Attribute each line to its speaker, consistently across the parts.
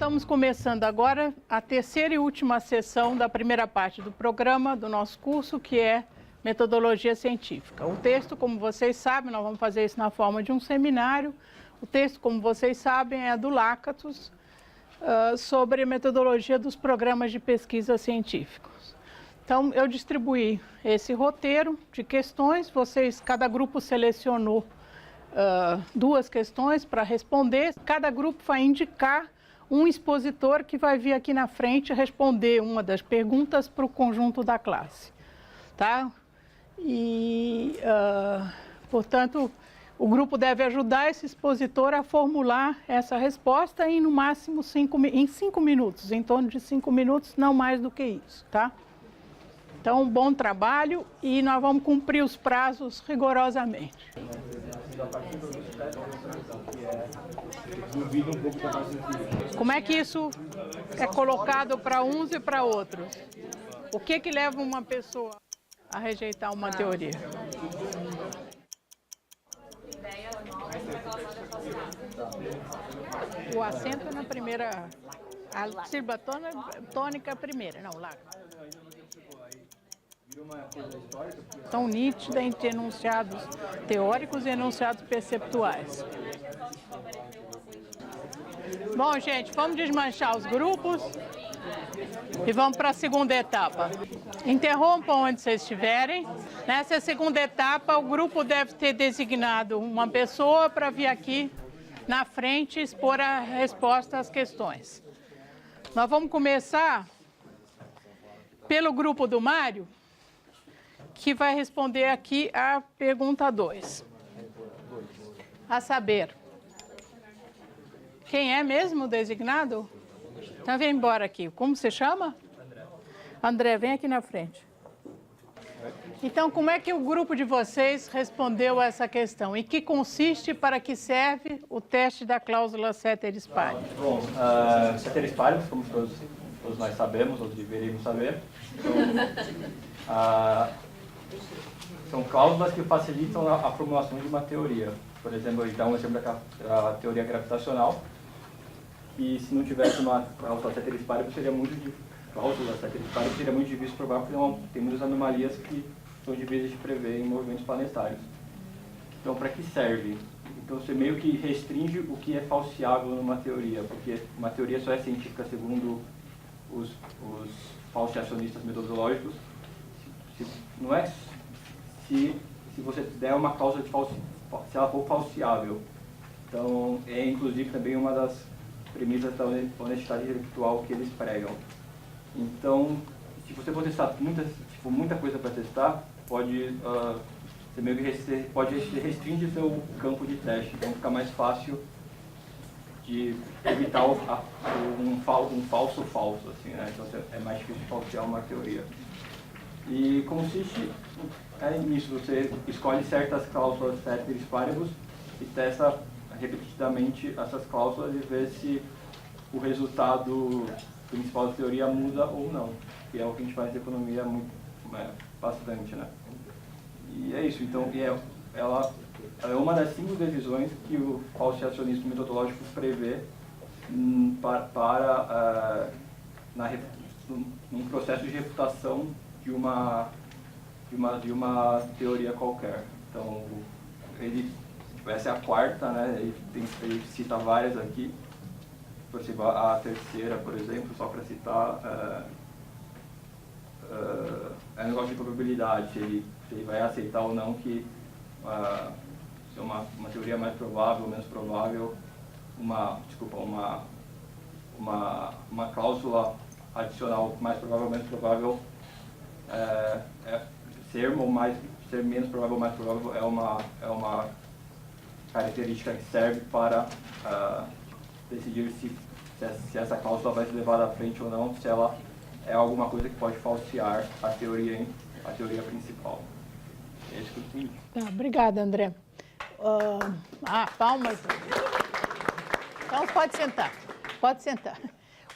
Speaker 1: estamos começando agora a terceira e última sessão da primeira parte do programa do nosso curso, que é Metodologia Científica. O texto, como vocês sabem, nós vamos fazer isso na forma de um seminário. O texto, como vocês sabem, é do Lakatos, sobre metodologia dos programas de pesquisa científicos. Então, eu distribuí esse roteiro de questões, cada grupo selecionou duas questões para responder. Cada grupo vai indicar um expositor que vai vir aqui na frente responder uma das perguntas para o conjunto da classe, tá? E, portanto, o grupo deve ajudar esse expositor a formular essa resposta em, no máximo, 5 minutos, em torno de 5 minutos, não mais do que isso, tá? Então, bom trabalho e nós vamos cumprir os prazos rigorosamente. Como é que isso é colocado para uns e para outros? O que leva uma pessoa a rejeitar uma teoria? O acento na primeira, a sílaba tônica primeira, não, lá. Tão nítida entre enunciados teóricos e enunciados perceptuais. Bom, gente, vamos desmanchar os grupos e vamos para a segunda etapa. Interrompam onde vocês estiverem. Nessa segunda etapa, o grupo deve ter designado uma pessoa para vir aqui na frente expor a resposta às questões. Nós vamos começar pelo grupo do Mário, que vai responder aqui a pergunta 2. A saber, quem é mesmo o designado? Então vem embora aqui. Como você chama? André, vem aqui na frente. Então, como é que o grupo de vocês respondeu a essa questão? Em que consiste, para que serve o teste da cláusula ceteris paribus?
Speaker 2: Bom, ceteris paribus, como todos nós sabemos, ou deveríamos saber, são cláusulas que facilitam a formulação de uma teoria. Por exemplo, eu vou dar um exemplo da teoria gravitacional, e se não tivesse uma cláusula ceteris paribus, seria muito difícil provar, porque tem muitas anomalias que são difíceis de prever em movimentos planetários. Então, para que serve? Então, você meio que restringe o que é falseável numa teoria, porque uma teoria só é científica segundo os falseacionistas metodológicos. Não é se você der uma causa de se ela for falseável. Então, é inclusive também uma das premissas da honestidade intelectual que eles pregam. Então, se você for testar muita coisa para testar, você meio que pode restringir seu campo de teste. Então, fica mais fácil de evitar um falso, assim, né? Então, é mais difícil de falsear uma teoria. E consiste nisso, você escolhe certas cláusulas ceteris paribus e testa repetidamente essas cláusulas e vê se o resultado principal da teoria muda ou não, que é o que a gente faz em economia bastante, né? E é isso, então ela é uma das 5 decisões que o falseacionismo metodológico prevê num processo de refutação de uma teoria qualquer. Então, essa é a quarta, né? Ele cita várias aqui. Por exemplo, a terceira, por exemplo, só para citar, é um negócio de probabilidade, se ele vai aceitar ou não que se uma teoria mais provável ou menos provável, uma cláusula adicional mais provável ou menos provável, ser menos provável ou mais provável é uma característica que serve para decidir se essa cláusula vai ser levada à frente ou não, se ela é alguma coisa que pode falsear a teoria principal. É isso que eu entendi.
Speaker 1: Tá, obrigada, André. Palmas. Então, pode sentar.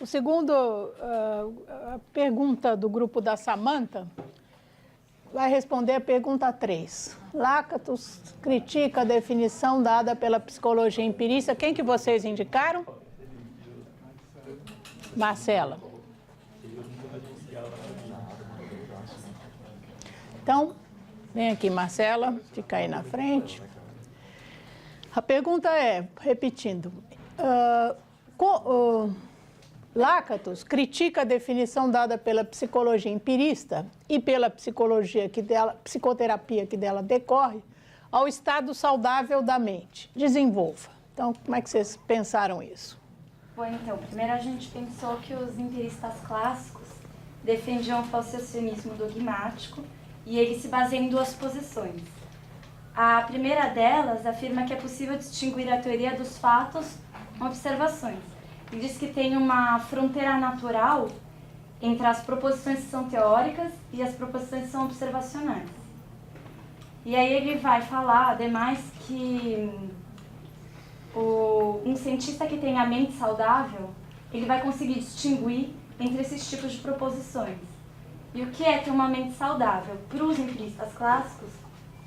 Speaker 1: O segundo, a pergunta do grupo da Samantha vai responder a pergunta 3. Lakatos critica a definição dada pela psicologia empirista. Quem que vocês indicaram? Marcela. Então, vem aqui, Marcela, fica aí na frente. A pergunta é, repetindo, Lakatos critica a definição dada pela psicologia empirista e pela psicoterapia que dela decorre ao estado saudável da mente. Desenvolva. Então, como é que vocês pensaram isso?
Speaker 3: Bom, então, primeiro a gente pensou que os empiristas clássicos defendiam o falsacionismo dogmático e ele se baseia em duas posições. A primeira delas afirma que é possível distinguir a teoria dos fatos com observações. E diz que tem uma fronteira natural entre as proposições que são teóricas e as proposições que são observacionais. E aí ele vai falar, ademais, que um cientista que tem a mente saudável, ele vai conseguir distinguir entre esses tipos de proposições. E o que é ter uma mente saudável? Para os empiristas clássicos,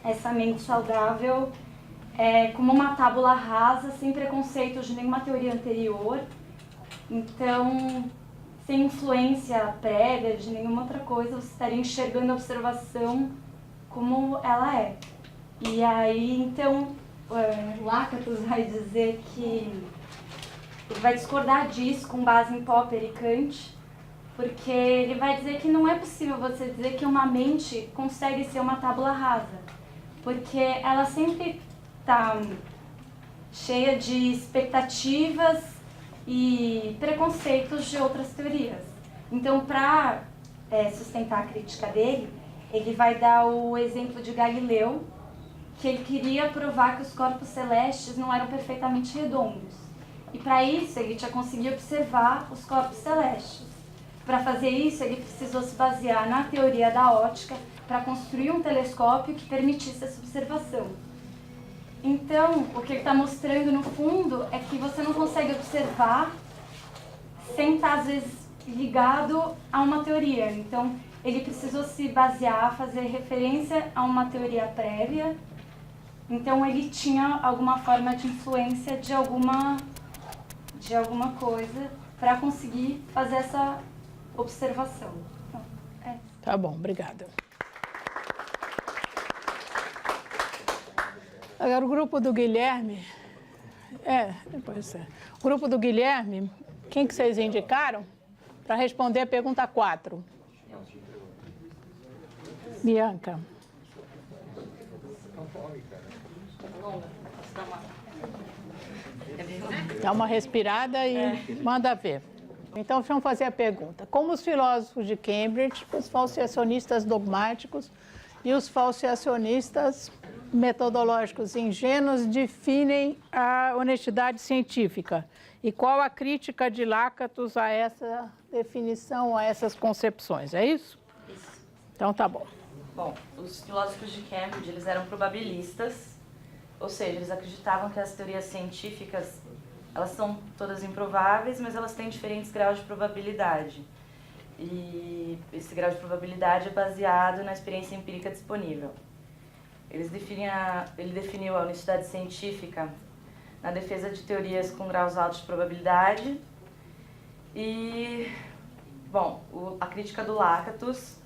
Speaker 3: essa mente saudável é como uma tábula rasa, sem preconceitos de nenhuma teoria anterior, então, sem influência prévia de nenhuma outra coisa, você estaria enxergando a observação como ela é. E aí, então, Lakatos vai dizer que ele vai discordar disso com base em Popper e Kant, porque ele vai dizer que não é possível você dizer que uma mente consegue ser uma tábula rasa, porque ela sempre está cheia de expectativas e preconceitos de outras teorias. Então, para sustentar a crítica dele, ele vai dar o exemplo de Galileu, que ele queria provar que os corpos celestes não eram perfeitamente redondos. E para isso, ele tinha conseguido observar os corpos celestes. Para fazer isso, ele precisou se basear na teoria da ótica para construir um telescópio que permitisse essa observação. Então, o que ele está mostrando no fundo é que você não consegue observar sem estar, às vezes, ligado a uma teoria. Então, ele precisou se basear, fazer referência a uma teoria prévia. Então, ele tinha alguma forma de influência de alguma coisa para conseguir fazer essa observação. Então,
Speaker 1: Tá bom, obrigada. Agora, o grupo do Guilherme... O grupo do Guilherme, quem que vocês indicaram para responder a pergunta 4? Bianca. Dá uma respirada e manda ver. Então, vamos fazer a pergunta. Como os filósofos de Cambridge, os falseacionistas dogmáticos e os falseacionistas metodológicos ingênuos definem a honestidade científica? E qual a crítica de Lakatos a essa definição, a essas concepções? É isso?
Speaker 4: Isso.
Speaker 1: Então, tá bom.
Speaker 4: Bom, os filósofos de Cambridge, eles eram probabilistas, ou seja, eles acreditavam que as teorias científicas, elas são todas improváveis, mas elas têm diferentes graus de probabilidade. E esse grau de probabilidade é baseado na experiência empírica disponível. Ele definiu a honestidade científica na defesa de teorias com graus altos de probabilidade. E, bom, a crítica do Lakatos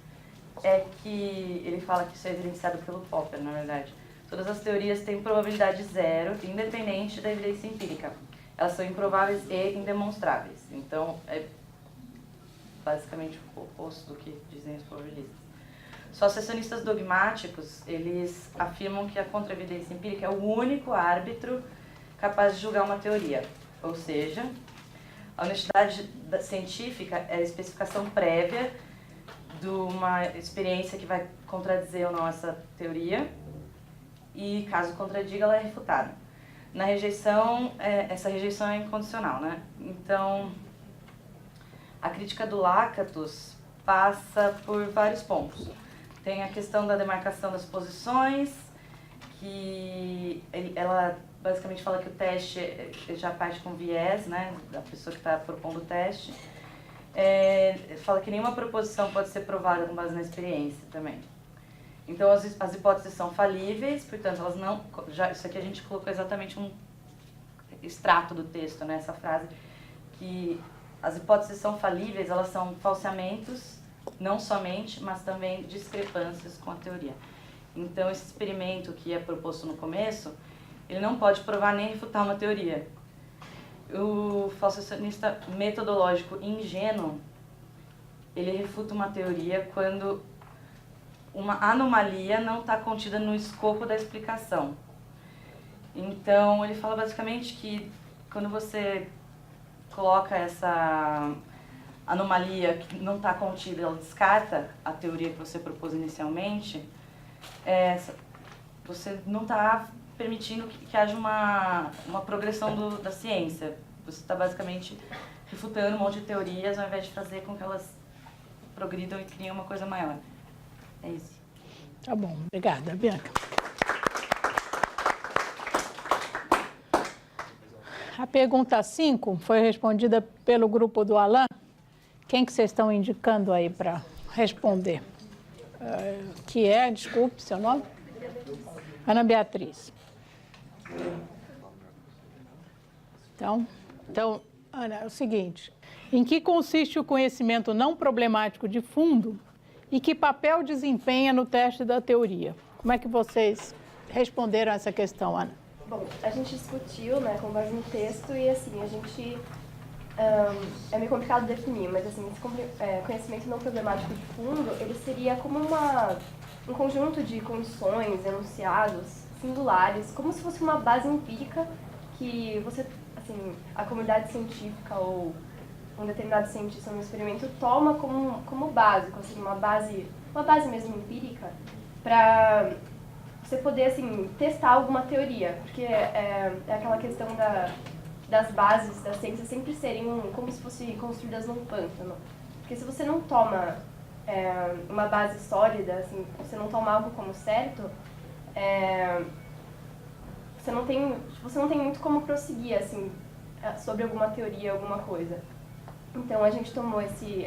Speaker 4: é que ele fala que isso é evidenciado pelo Popper, na verdade. Todas as teorias têm probabilidade zero, independente da evidência empírica. Elas são improváveis e indemonstráveis. Então, é basicamente o oposto do que dizem os probabilistas. Os falsacionistas dogmáticos, eles afirmam que a contra-evidência empírica é o único árbitro capaz de julgar uma teoria. Ou seja, a honestidade científica é a especificação prévia de uma experiência que vai contradizer ou não essa teoria, e caso contradiga, ela é refutada. Na rejeição, essa rejeição é incondicional, né? Então, a crítica do Lakatos passa por vários pontos. Tem a questão da demarcação das posições, que ela basicamente fala que o teste já parte com viés, né, da pessoa que está propondo o teste. Fala que nenhuma proposição pode ser provada com base na experiência também. Então, as hipóteses são falíveis, portanto, elas não... isso aqui a gente colocou exatamente um extrato do texto, né, essa frase, que as hipóteses são falíveis, elas são falseamentos, não somente, mas também discrepâncias com a teoria. Então, esse experimento que é proposto no começo, ele não pode provar nem refutar uma teoria. O falsacionista metodológico ingênuo, ele refuta uma teoria quando uma anomalia não está contida no escopo da explicação. Então, ele fala basicamente que quando você coloca essa anomalia que não está contida, ela descarta a teoria que você propôs inicialmente, você não está permitindo que haja uma progressão da ciência. Você está basicamente refutando um monte de teorias ao invés de fazer com que elas progridam e criem uma coisa maior. É isso.
Speaker 1: Tá bom, obrigada, Bianca. A pergunta 5 foi respondida pelo grupo do Alan. Quem que vocês estão indicando aí para responder? Que é, desculpe, seu nome? Ana Beatriz. Então, Ana, é o seguinte. Em que consiste o conhecimento não problemático de fundo e que papel desempenha no teste da teoria? Como é que vocês responderam essa questão, Ana?
Speaker 5: Bom, a gente discutiu, né, com base no texto e, assim, a gente... é meio complicado definir, mas, assim, esse conhecimento não problemático de fundo, ele seria como um conjunto de condições, enunciados, singulares, como se fosse uma base empírica que você, assim, a comunidade científica ou um determinado cientista no experimento toma como básico, assim, uma base mesmo empírica, para você poder, assim, testar alguma teoria, porque é aquela questão das bases da ciência sempre serem como se fossem construídas num pântano. Porque se você não toma uma base sólida, assim, você não toma algo como certo, você não tem muito como prosseguir, assim, sobre alguma teoria, alguma coisa. Então, a gente tomou esse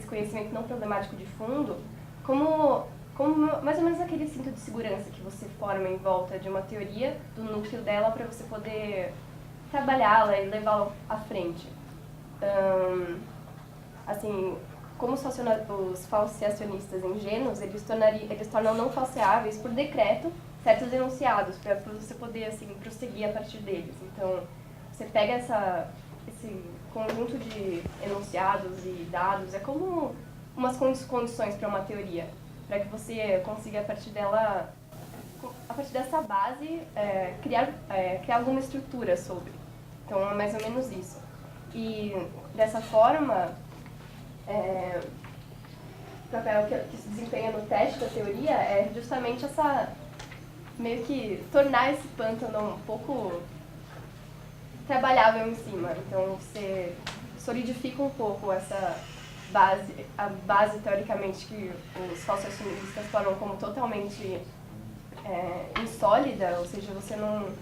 Speaker 5: conhecimento não problemático de fundo como mais ou menos aquele cinto de segurança que você forma em volta de uma teoria, do núcleo dela, para você poder trabalhá-la e levá-la à frente. Assim, como os falseacionistas ingênuos, eles tornam não falseáveis por decreto certos enunciados, para você poder, assim, prosseguir a partir deles. Então, você pega esse conjunto de enunciados e dados, é como umas condições para uma teoria, para que você consiga, a partir dessa base, criar alguma estrutura sobre. Então, é mais ou menos isso. E, dessa forma, o papel que se desempenha no teste da teoria é justamente meio que tornar esse pântano um pouco trabalhável em cima. Então, você solidifica um pouco a base teoricamente que os falsacionistas tornam como totalmente insólida, ou seja, você não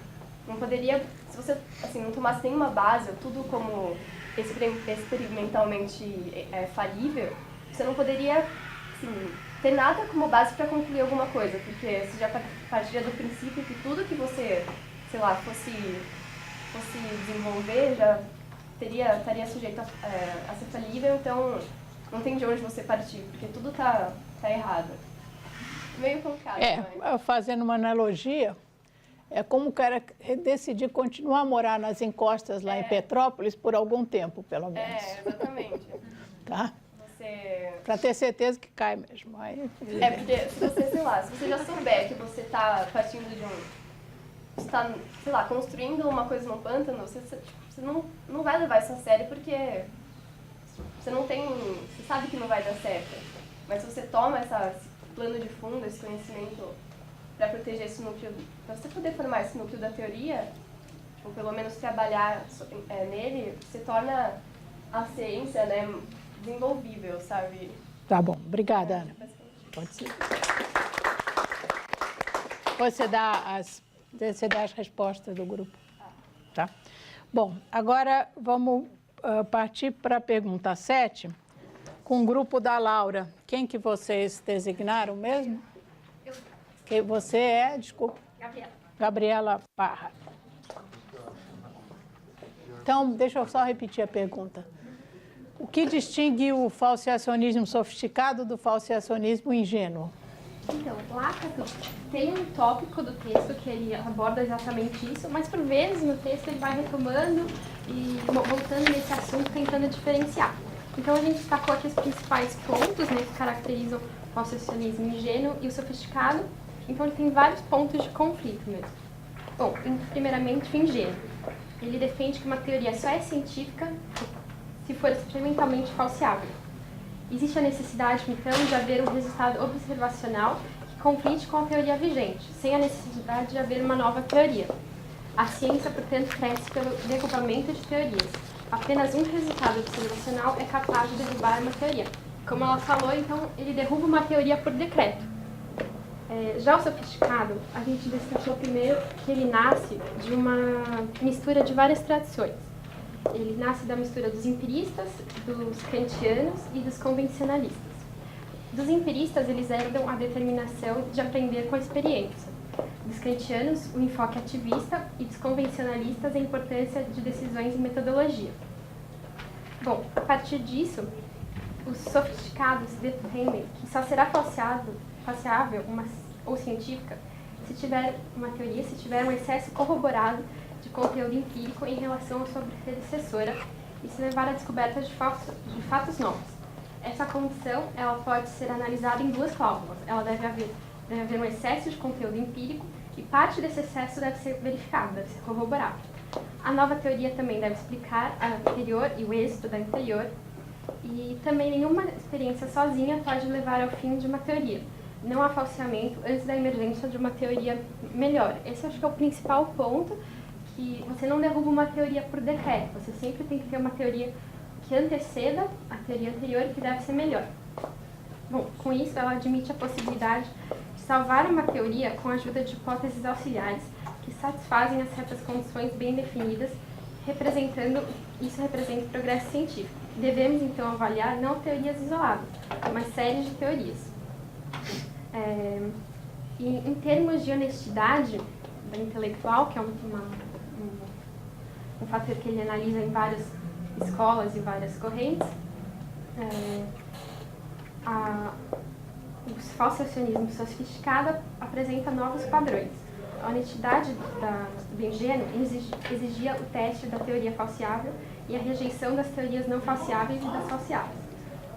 Speaker 5: poderia, se você, assim, não tomasse nenhuma base, tudo como experimentalmente falível, você não poderia, assim, ter nada como base para concluir alguma coisa, porque você já partiria do princípio que tudo que você, sei lá, fosse desenvolver já estaria sujeito a ser falível, então não tem de onde você partir, porque tudo tá errado. Meio complicado.
Speaker 1: Fazendo uma analogia, é como o cara decidir continuar a morar nas encostas lá em Petrópolis por algum tempo, pelo menos.
Speaker 5: Exatamente.
Speaker 1: Tá? Para ter certeza que cai mesmo.
Speaker 5: Porque se você, sei lá, se você já souber que você está partindo de você está, sei lá, construindo uma coisa no pântano, você não vai levar isso a sério porque você sabe que não vai dar certo. Mas se você toma esse plano de fundo, esse conhecimento para proteger esse núcleo, para você poder formar esse núcleo da teoria, ou pelo menos trabalhar nele, você torna a ciência, né, desenvolvível, sabe?
Speaker 1: Tá bom, obrigada, Ana. Pode ser. Você dá as respostas do grupo. Tá? Bom, agora vamos partir para a pergunta 7, com o grupo da Laura. Quem que vocês designaram mesmo? Que você é, desculpa. Gabriela Parra. Então, deixa eu só repetir a pergunta. O que distingue o falseacionismo sofisticado do falseacionismo ingênuo?
Speaker 6: Então, Lakatos tem um tópico do texto que ele aborda exatamente isso, mas por vezes no texto ele vai retomando e voltando nesse assunto, tentando diferenciar. Então a gente destacou aqui os principais pontos, né, que caracterizam o falseacionismo ingênuo e o sofisticado. Então ele tem vários pontos de conflito mesmo. Bom, primeiramente o ingênuo. Ele defende que uma teoria só é científica se for experimentalmente falseável. Existe a necessidade, então, de haver um resultado observacional que conflite com a teoria vigente, sem a necessidade de haver uma nova teoria. A ciência, portanto, cresce pelo derrubamento de teorias. Apenas um resultado observacional é capaz de derrubar uma teoria. Como ela falou, então, ele derruba uma teoria por decreto. Já o sofisticado, a gente destacou primeiro que ele nasce de uma mistura de várias tradições. Ele nasce da mistura dos empiristas, dos kantianos e dos convencionalistas. Dos empiristas, eles herdam a determinação de aprender com a experiência. Dos kantianos, o enfoque ativista, e dos convencionalistas, a importância de decisões e metodologia. Bom, a partir disso, os sofisticados defendem que só será falseável ou científica se tiver uma teoria, se tiver um excesso corroborado de conteúdo empírico em relação à sua predecessora e se levar à descoberta de fatos novos. Essa condição ela pode ser analisada em duas cláusulas. Ela deve haver um excesso de conteúdo empírico e parte desse excesso deve ser verificado, deve ser corroborado. A nova teoria também deve explicar a anterior e o êxito da anterior, e também nenhuma experiência sozinha pode levar ao fim de uma teoria. Não há falseamento antes da emergência de uma teoria melhor. Esse acho que é o principal ponto, que você não derruba uma teoria por decreto, você sempre tem que ter uma teoria que anteceda a teoria anterior e que deve ser melhor. Bom, com isso ela admite a possibilidade de salvar uma teoria com a ajuda de hipóteses auxiliares que satisfazem as certas condições bem definidas, isso representa o progresso científico. Devemos então avaliar não teorias isoladas, mas séries de teorias. E em termos de honestidade da intelectual, que é um fator que ele analisa em várias escolas e várias correntes, o falseacionismo sofisticado apresenta novos padrões. A honestidade do ingênuo exigia o teste da teoria falseável e a rejeição das teorias não falseáveis e das falseáveis.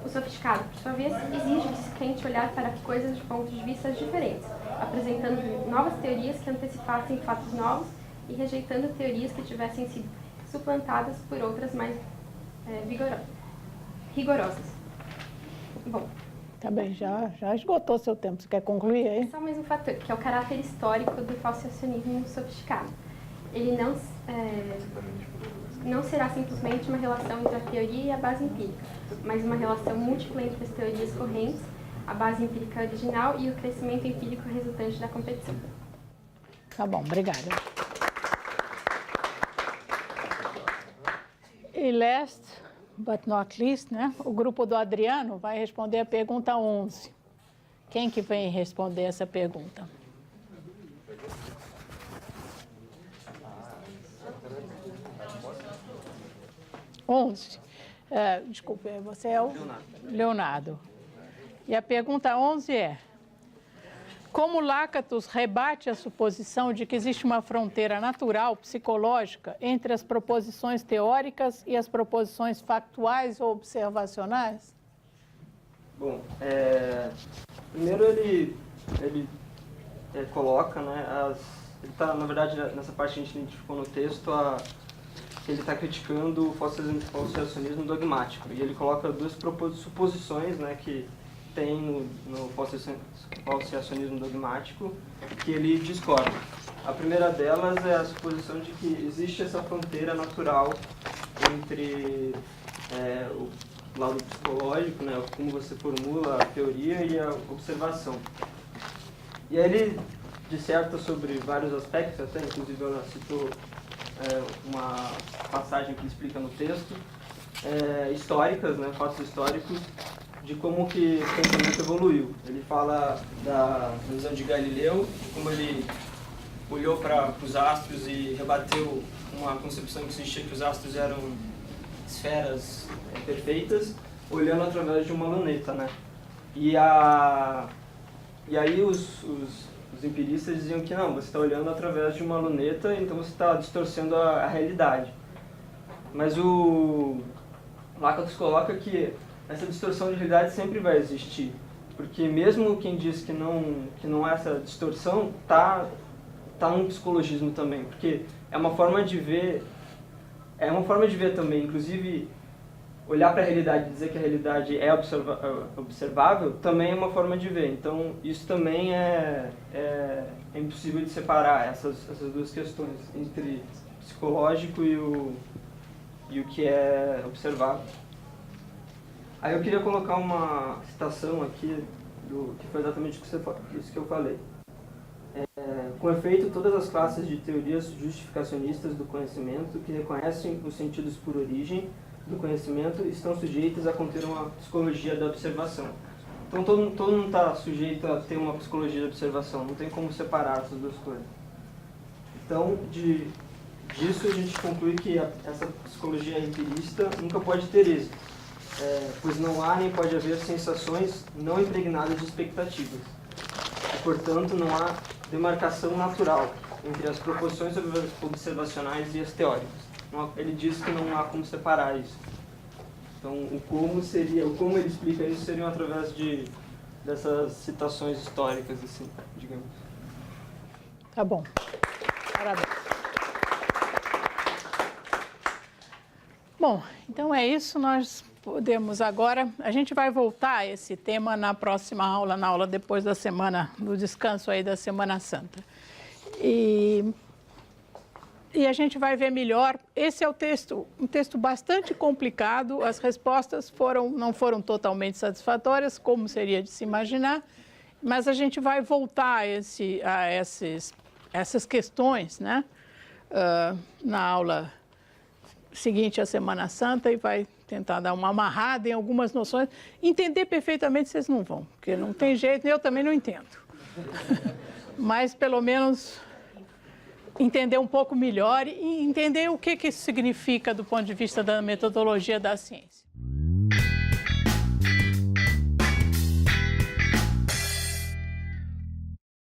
Speaker 6: O sofisticado, por sua vez, exige que se tente olhar para coisas de pontos de vista diferentes, apresentando novas teorias que antecipassem fatos novos e rejeitando teorias que tivessem sido suplantadas por outras mais rigorosas. Bom,
Speaker 1: Tá bem, já esgotou seu tempo. Você quer concluir aí?
Speaker 6: só mais um fator, que é o caráter histórico do falseacionismo sofisticado. Ele não será simplesmente uma relação entre a teoria e a base empírica, mas uma relação múltipla entre as teorias correntes, a base empírica original e o crescimento empírico resultante da competição.
Speaker 1: Tá bom, obrigada. E last but not least, né, o grupo do Adriano vai responder a pergunta 11. Quem que vem responder essa pergunta? Desculpe, você é o Leonardo. E a pergunta 11 é: como Lakatos rebate a suposição de que existe uma fronteira natural, psicológica, entre as proposições teóricas e as proposições factuais ou observacionais?
Speaker 7: Bom, primeiro ele coloca, né, ele está, na verdade, nessa parte que a gente identificou no texto, ele está criticando o falseacionismo dogmático, e ele coloca duas suposições, né, que tem no falseacionismo dogmático, que ele discorda. A primeira delas é a suposição de que existe essa fronteira natural entre o lado psicológico, né, como você formula a teoria e a observação. E aí ele disserta sobre vários aspectos, até inclusive ela citou uma passagem que explica no texto, históricas, né, fatos históricos, de como que o pensamento evoluiu. Ele fala da visão de Galileu, como ele olhou para os astros e rebateu uma concepção que existia que os astros eram esferas perfeitas, olhando através de uma luneta, né? E aí os empiristas diziam que não, você está olhando através de uma luneta, então você está distorcendo a realidade. Mas o Lakatos coloca que essa distorção de realidade sempre vai existir, porque mesmo quem diz que não há essa distorção tá no psicologismo também, porque é uma forma de ver também, inclusive olhar para a realidade e dizer que a realidade é observável também é uma forma de ver. Então isso também é impossível de separar essas duas questões entre psicológico e o que é observável. Aí eu queria colocar uma citação aqui que foi exatamente isso que eu falei. Com efeito, todas as classes de teorias justificacionistas do conhecimento que reconhecem os sentidos por origem do conhecimento estão sujeitas a conter uma psicologia da observação. Então todo mundo está sujeito a ter uma psicologia da observação, não tem como separar essas duas coisas. Então, disso a gente conclui que essa psicologia empirista nunca pode ter êxito, pois não há nem pode haver sensações não impregnadas de expectativas. E, portanto, não há demarcação natural entre as proposições observacionais e as teóricas. Ele diz que não há como separar isso. Então, o como ele explica isso seriam através dessas citações históricas, assim, digamos.
Speaker 1: Tá bom. Parabéns. Bom, então é isso. Nós podemos agora... A gente vai voltar a esse tema na próxima aula, na aula depois da semana, do descanso aí da Semana Santa. E a gente vai ver melhor. Esse é o texto, um texto bastante complicado. As respostas não foram totalmente satisfatórias, como seria de se imaginar, mas a gente vai voltar a essas questões, né? Na aula seguinte à Semana Santa, e vai tentar dar uma amarrada em algumas noções. Entender perfeitamente vocês não vão, porque não tem jeito, eu também não entendo. Mas, pelo menos, entender um pouco melhor e entender o que isso significa do ponto de vista da metodologia da ciência.